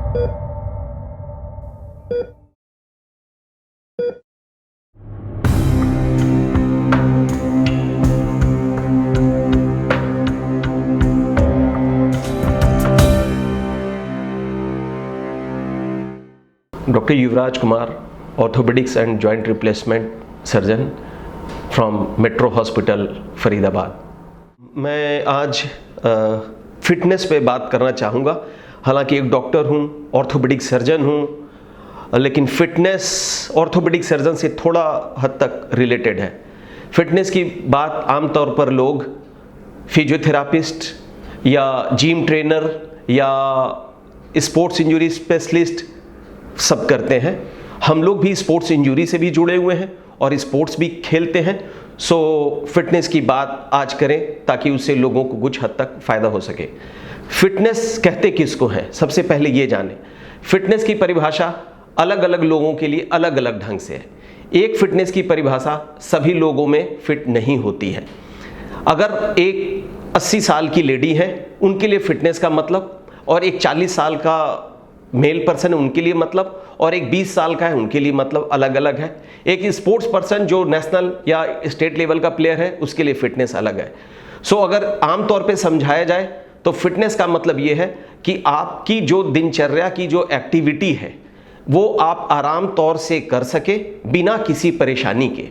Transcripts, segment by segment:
Dr. Yuvraj Kumar, orthopedics and joint replacement surgeon from Metro Hospital, Faridabad. मैं आज fitness पे बात करना चाहूँगा। हालांकि एक डॉक्टर हूँ, ऑर्थोपेडिक सर्जन हूँ, लेकिन फिटनेस ऑर्थोपेडिक सर्जन से थोड़ा हद तक रिलेटेड है। फिटनेस की बात आमतौर पर लोग फिजियोथेरापिस्ट या जिम ट्रेनर या स्पोर्ट्स इंजरी स्पेशलिस्ट सब करते हैं। हम लोग भी स्पोर्ट्स इंजरी से भी जुड़े हुए हैं और स्पोर्ट्स भी खेलते हैं। सो फिटनेस की बात आज करें ताकि उससे लोगों को कुछ हद तक फ़ायदा हो सके। फिटनेस कहते किसको हैं, सबसे पहले ये जानें। फिटनेस की परिभाषा अलग अलग लोगों के लिए अलग अलग ढंग से है। एक फिटनेस की परिभाषा सभी लोगों में फिट नहीं होती है। अगर एक 80 साल की लेडी है, उनके लिए फिटनेस का मतलब, और एक 40 साल का मेल पर्सन है उनके लिए मतलब, और एक 20 साल का है उनके लिए मतलब अलग अलग है। एक स्पोर्ट्स पर्सन जो नेशनल या स्टेट लेवल का प्लेयर है उसके लिए फिटनेस अलग है। सो अगर आमतौर पे समझाया जाए तो फिटनेस का मतलब ये है कि आपकी जो दिनचर्या की जो एक्टिविटी है वो आप आराम तौर से कर सके बिना किसी परेशानी के,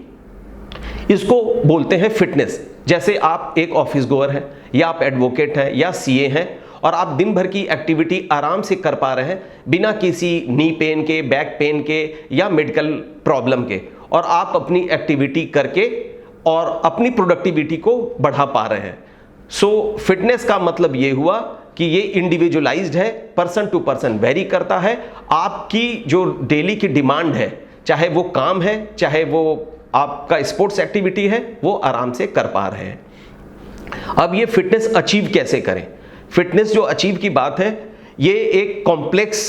इसको बोलते हैं फिटनेस। जैसे आप एक ऑफिस गोअर हैं या आप एडवोकेट हैं या सीए हैं और आप दिन भर की एक्टिविटी आराम से कर पा रहे हैं बिना किसी नी पेन के, बैक पेन के या मेडिकल प्रॉब्लम के, और आप अपनी एक्टिविटी करके और अपनी प्रोडक्टिविटी को बढ़ा पा रहे हैं। सो फिटनेस का मतलब ये हुआ कि ये इंडिविजुअलाइज्ड है, पर्सन टू पर्सन वेरी करता है। आपकी जो डेली की डिमांड है, चाहे वो काम है चाहे वो आपका स्पोर्ट्स एक्टिविटी है, वो आराम से कर पा रहे हैं। अब ये फिटनेस अचीव कैसे करें? फिटनेस जो अचीव की बात है ये एक कॉम्प्लेक्स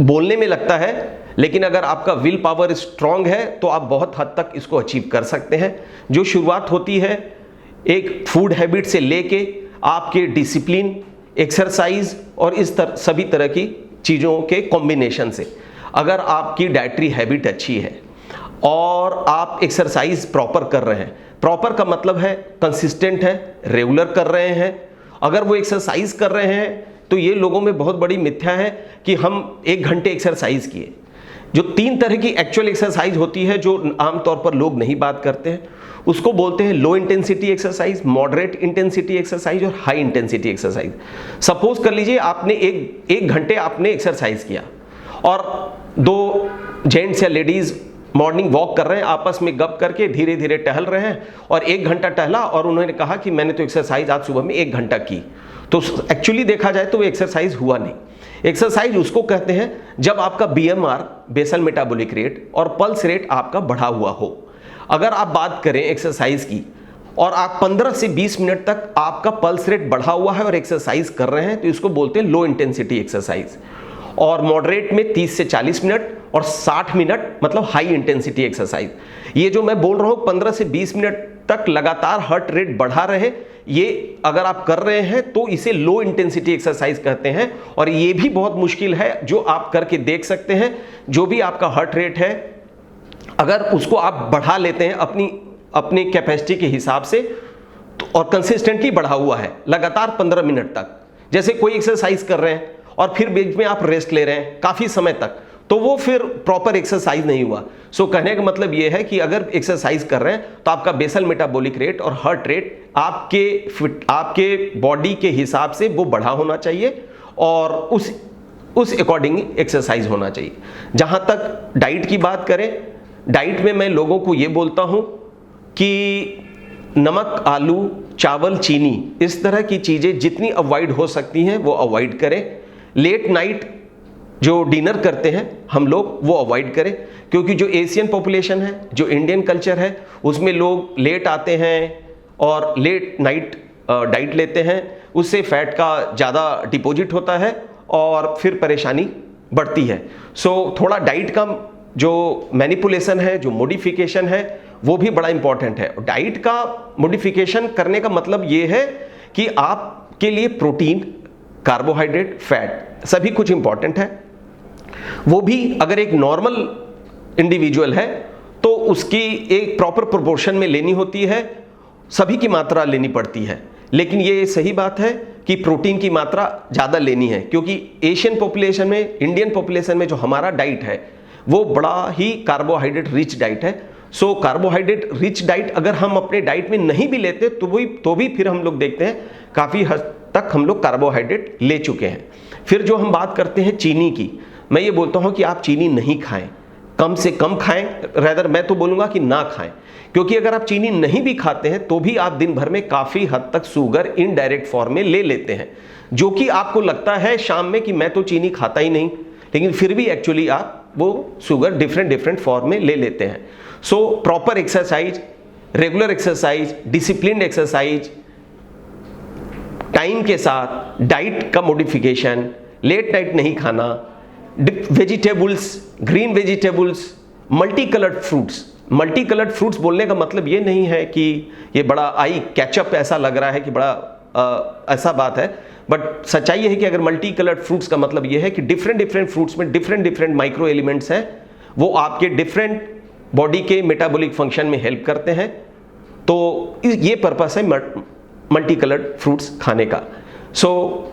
बोलने में लगता है, लेकिन अगर आपका विल पावर स्ट्रांग है तो आप बहुत हद तक इसको अचीव कर सकते हैं। जो शुरुआत होती है एक फूड हैबिट से लेके आपके डिसिप्लिन, एक्सरसाइज और इस सभी तरह की चीज़ों के कॉम्बिनेशन से। अगर आपकी डाइटरी हैबिट अच्छी है और आप एक्सरसाइज प्रॉपर कर रहे हैं, प्रॉपर का मतलब है कंसिस्टेंट है, रेगुलर कर रहे हैं। अगर वो एक्सरसाइज कर रहे हैं तो ये लोगों में बहुत बड़ी मिथ्या है कि हम 1 घंटे एक्सरसाइज किए। जो 3 तरह की एक्चुअल एक्सरसाइज होती है जो आमतौर पर लोग नहीं बात करते हैं, उसको बोलते हैं low intensity exercise, moderate intensity exercise और हाई इंटेंसिटी एक्सरसाइज। सपोज कर लीजिए आपने एक घंटे आपने एक्सरसाइज किया और 2 जेंट्स या लेडीज मॉर्निंग वॉक कर रहे हैं, आपस में गप करके धीरे धीरे टहल रहे हैं, और 1 घंटा टहला और उन्होंने कहा कि मैंने तो एक्सरसाइज आज सुबह में 1 घंटा की। तो एक्चुअली देखा जाए तो वो एक्सरसाइज हुआ नहीं। एक्सरसाइज उसको कहते हैं जब आपका BMR, बेसल मेटाबॉलिक रेट, और पल्स रेट आपका बढ़ा हुआ हो। अगर आप बात करें एक्सरसाइज की और आप 15 से 20 मिनट तक आपका पल्स रेट बढ़ा हुआ है और एक्सरसाइज कर रहे हैं तो इसको बोलते हैं लो इंटेंसिटी एक्सरसाइज। और मॉडरेट में 30 से 40 मिनट और 60 मिनट मतलब हाई इंटेंसिटी एक्सरसाइज। ये जो मैं बोल रहा हूँ 15 से 20 मिनट तक लगातार हार्ट रेट बढ़ा रहे, ये अगर आप कर रहे हैं तो इसे लो इंटेंसिटी एक्सरसाइज कहते हैं। और ये भी बहुत मुश्किल है, जो आप करके देख सकते हैं। जो भी आपका हार्ट रेट है अगर उसको आप बढ़ा लेते हैं अपनी कैपेसिटी के हिसाब से तो, और कंसिस्टेंटली बढ़ा हुआ है लगातार 15 मिनट तक, जैसे कोई एक्सरसाइज कर रहे हैं और फिर बीच में आप रेस्ट ले रहे हैं काफ़ी समय तक, तो वो फिर प्रॉपर एक्सरसाइज नहीं हुआ। सो कहने का मतलब ये है कि अगर एक्सरसाइज कर रहे हैं तो आपका बेसल मेटाबॉलिक रेट और हार्ट रेट आपके बॉडी के हिसाब से वो बढ़ा होना चाहिए और उस अकॉर्डिंग एक्सरसाइज होना चाहिए। जहाँ तक डाइट की बात करें, डाइट में मैं लोगों को ये बोलता हूँ कि नमक, आलू, चावल, चीनी, इस तरह की चीज़ें जितनी अवॉइड हो सकती हैं वो अवॉइड करें। लेट नाइट जो डिनर करते हैं हम लोग वो अवॉइड करें, क्योंकि जो एशियन पॉपुलेशन है, जो इंडियन कल्चर है, उसमें लोग लेट आते हैं और लेट नाइट डाइट लेते हैं, उससे फैट का ज़्यादा डिपॉजिट होता है और फिर परेशानी बढ़ती है। सो थोड़ा डाइट का जो मैनिपुलेशन है, जो मॉडिफिकेशन है, वो भी बड़ा इंपॉर्टेंट है। डाइट का मॉडिफिकेशन करने का मतलब ये है कि आपके लिए प्रोटीन कार्बोहाइड्रेट, फैट, सभी कुछ इंपॉर्टेंट है। वो भी अगर एक नॉर्मल इंडिविजुअल है तो उसकी एक प्रॉपर प्रोपोर्शन में लेनी होती है, सभी की मात्रा लेनी पड़ती है। लेकिन ये सही बात है कि प्रोटीन की मात्रा ज़्यादा लेनी है, क्योंकि एशियन पॉपुलेशन में, इंडियन पॉपुलेशन में जो हमारा डाइट है वो बड़ा ही कार्बोहाइड्रेट रिच डाइट है। सो कार्बोहाइड्रेट रिच डाइट अगर हम अपने डाइट में नहीं भी लेते तो भी फिर हम लोग देखते हैं काफ़ी हद तक हम लोग कार्बोहाइड्रेट ले चुके हैं। फिर जो हम बात करते हैं चीनी की, मैं ये बोलता हूँ कि आप चीनी नहीं खाएं, कम से कम खाएं, रेदर मैं तो बोलूँगा कि ना खाएं, क्योंकि अगर आप चीनी नहीं भी खाते हैं तो भी आप दिन भर में काफ़ी हद तक शुगर इनडायरेक्ट फॉर्म में ले लेते हैं, जो कि आपको लगता है शाम में कि मैं तो चीनी खाता ही नहीं, लेकिन फिर भी एक्चुअली आप वो शुगर डिफरेंट फॉर्म में ले लेते हैं। So proper exercise, regular exercise, disciplined exercise, time के साथ डाइट का मॉडिफिकेशन, लेट नाइट नहीं खाना, vegetables, green vegetables, multi coloured fruits. Multi coloured fruits बोलने का मतलब ये नहीं है कि ये बड़ा आई कैचअप ऐसा लग रहा है कि बड़ा ऐसा बात है, बट सच्चाई ये है कि अगर मल्टी कलर्ड फ्रूट्स का मतलब ये है कि डिफरेंट फ्रूट्स में डिफरेंट माइक्रो एलिमेंट्स हैं, वो आपके डिफरेंट बॉडी के मेटाबॉलिक फंक्शन में हेल्प करते हैं। तो ये पर्पस है मल्टी कलर्ड फ्रूट्स खाने का। So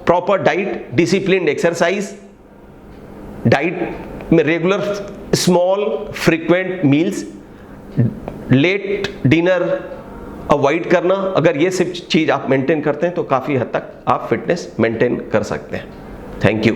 proper diet, disciplined exercise, diet में regular small frequent meals, late dinner avoid करना, अगर ये सब चीज़ आप मेंटेन करते हैं तो काफ़ी हद तक आप फिटनेस मेंटेन कर सकते हैं। Thank you.